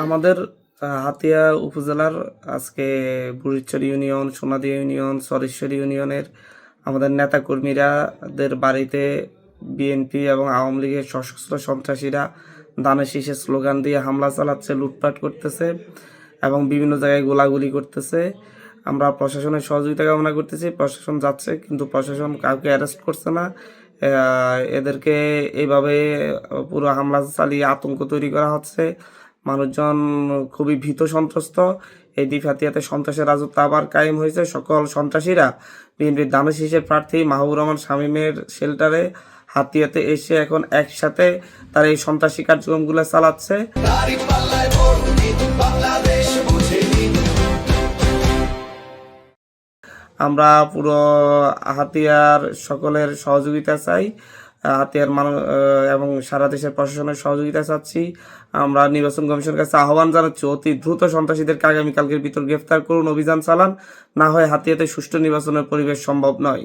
আমাদের হাতিয়া উপজেলার আজকে বুড়িচর ইউনিয়ন, সোনাদিয়া ইউনিয়ন, সরেশ্বরী ইউনিয়নের আমাদের নেতাকর্মীরাদের বাড়িতে বিএনপি এবং আওয়ামী লীগের সশস্ত্র সন্ত্রাসীরা ধানের শীষের স্লোগান দিয়ে হামলা চালাচ্ছে, লুটপাট করতেছে এবং বিভিন্ন জায়গায় গোলাগুলি করতেছে। আমরা প্রশাসনের সহযোগিতা কামনা করতেছি। প্রশাসন যাচ্ছে কিন্তু প্রশাসন কাউকে অ্যারেস্ট করছে না। এদেরকে এইভাবে পুরো হামলা চালিয়ে আতঙ্ক তৈরি করা হচ্ছে। মানুষজন খুবই ভীত সন্ত্রস্ত। এই দ্বীপ হাতিয়াতে সন্ত্রাসের রাজত্ব আবার কায়েম হয়েছে। সকল সন্ত্রাসীরা বিএনপির ধানের শীষের প্রার্থী মাহবুবুর রহমান শামীমের শেল্টারে হাতিয়াতে এসে এখন একসাথে তারা এই সন্ত্রাসী কার্যক্রমগুলো চালাচ্ছে। আমরা পুরো হাতিয়ার সকলের সহযোগিতা চাই, হাতিয়ার এবং সারা দেশের প্রশাসনের সহযোগিতা চাচ্ছি। আমরা নির্বাচন কমিশনের কাছে আহ্বান জানাচ্ছি, অতি দ্রুত সন্ত্রাসীদেরকে আগামীকালকের ভিতর গ্রেফতার করুন, অভিযান চালান, না হয় হাতিয়াতে সুষ্ঠু নির্বাচনের পরিবেশ সম্ভব নয়।